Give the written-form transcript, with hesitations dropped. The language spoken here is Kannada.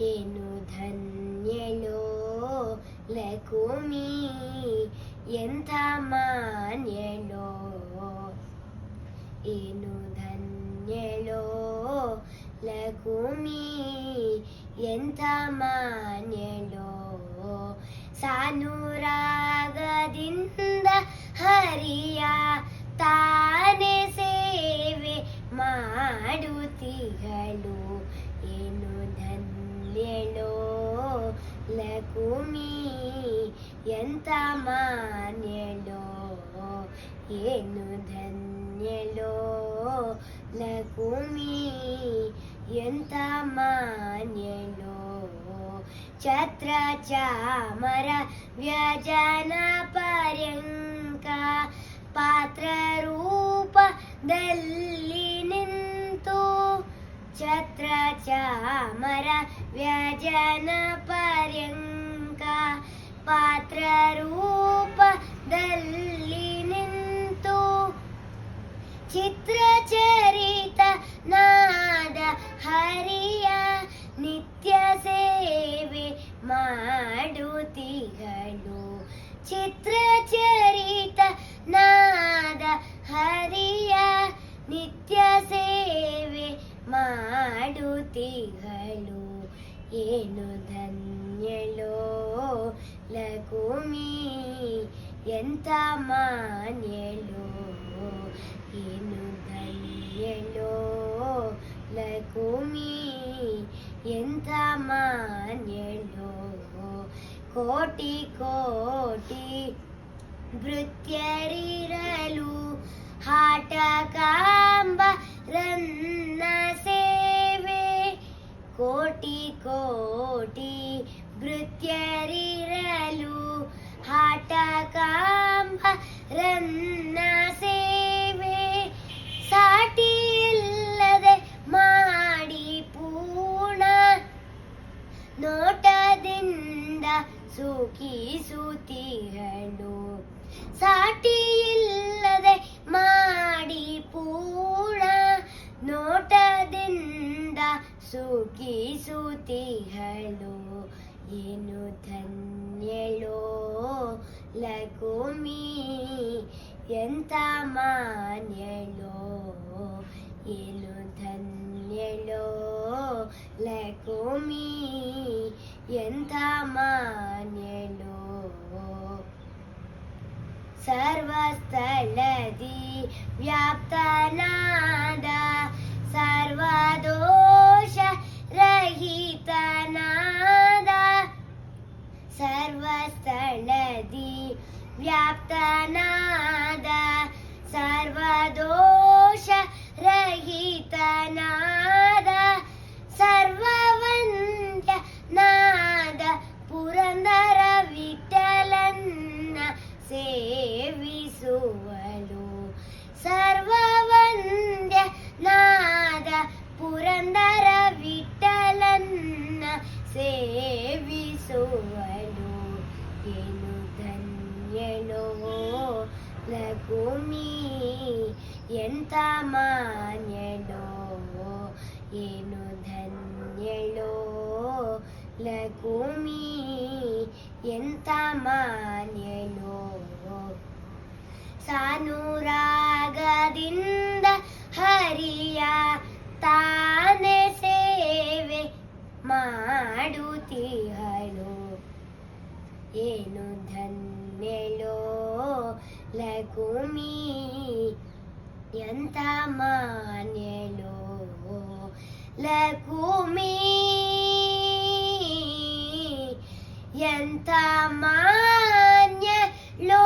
ಏನು ಧನ್ಯಳೋ ಲಕುಮಿ, ಎಂಥ ಮಾನ್ಯಳೋ. ಏನು ಧನ್ಯಳೋ ಲಕುಮಿ, ಎಂಥ ಮಾನ್ಯಳೋ. ಸಾನುರಾಗದಿಂದ ಹರಿಯ ತಾನೇ ಸೇವೆ ಮಾಡುತ್ತಿಗಳು. ಏನು ಧನ್ಯಳೋ ಲಕುಮಿ, ಎಂಥ ಮಾನ್ಯಳೋ. ಏನು ಧನ್ಯಳೋ ಲಕುಮಿ, ಎಂಥ ಮಾನ್ಯಳೋ. ಛತ್ರ ಚಾಮರ ವ್ಯಜನ ಪರ್ಯಂಕ ಪಾತ್ರ ರೂಪದಲ್ಲಿ ನಿಂತು. ಛತ್ರ ಚಾಮರ ವ್ಯಜನ ಪರ್ಯಂಕ ಪಾತ್ರ ರೂಪದಲ್ಲಿ ನಿಂತು. ಚಿತ್ರ ಚರಿತ ನಾದ ಹರಿಯ ನಿತ್ಯ ಸೇವೆ ಮಾಡುತ್ತಿಗಳು. ಚಿತ್ರ ಚರಿತ ನಾದ ಹರಿಯ ನಿತ್ಯ ಸೇವೆ ಮಾಡುತ್ತಿಗಳು. ಏನು ಧನ್ಯಳೋ ಲಕುಮಿ, ಎಂಥ ಮಾನ್ಯಳೋ. ಏನು ಧನ್ಯಳೋ ಲಕುಮಿ, ಎಂಥ ಮಾನ್ಯಳೋ. ಕೋಟಿ ಕೋಟಿ ಭೃತ್ಯರಿರಲು ಹಾಟಕಾಂಬ ರನ್ನ ಸೇವೆ. ಕೋಟಿ ಕೋಟಿ ಭೃತ್ಯರಿರಲು ಹಾಟಕಾಂಬ ರನ್ನ ಸೇವೆ. ಸಾಟಿ ಇಲ್ಲದೆ ಮಾಡಿ ಪೂರ್ಣ ನೋಟದಿಂದ ಸುಖಿಸುತ್ತಿಗಳು. ಸಾಟಿ ಇಲ್ಲದೆ ಮಾಡಿ ಪೂರ್ಣ ನೋಟದಿಂದ ಸುಖಿಸುತ್ತಿಗಳು. ಏನು ಧನ್ಯಳೋ ಲಕುಮಿ, ಎಂಥ ಮಾನ್ಯಳೋ. ಏನು ಧನ್ಯಳೋ ಲಕುಮಿ, ಎಂಥ ಮಾನ್ಯಳೋ. ಸರ್ವಸ್ಥಳದಿ ವ್ಯಾಪ್ತನಾದ ಸರ್ವದೋಷ ರಹಿತನಾದ. ಸರ್ವಸ್ಥಳದಿ ವ್ಯಾಪ್ತನಾದ ಸರ್ವದೋಷ ರಹಿತನಾದ. ಸರ್ವವಂದ್ಯ ನಾದ ಪುರಂದರ ವಿಠಲನ್ನ ಸೇವಿಸುವಳು. ಸರ್ವವಂದ್ಯ ನಾದ ಪುರಂದರ ವಿಠಲನ್ನ ಸೇವಿಸುವಳು. ಏನು ಧನ್ಯಳೋ ಲಕುಮಿ, ಎಂಥ ಮಾನ್ಯಳೋ. ಏನು ಧನ್ಯಳೋ ಲಕುಮಿ, ಎಂಥ ಮಾನ್ಯಳೋ. ಸಾನುರಾಗದಿಂದ ಹರಿಯ ತಾನೇ ಸೇವೆ ಮಾಡುತ್ತಿಗಳು. ಏನು ಧನ್ಯಳೋ ಲಕುಮಿ, ಎಂಥ ಮಾನ್ಯಳೋ. ಲಕುಮಿ, ಎಂಥ ಮಾನ್ಯಳೋ.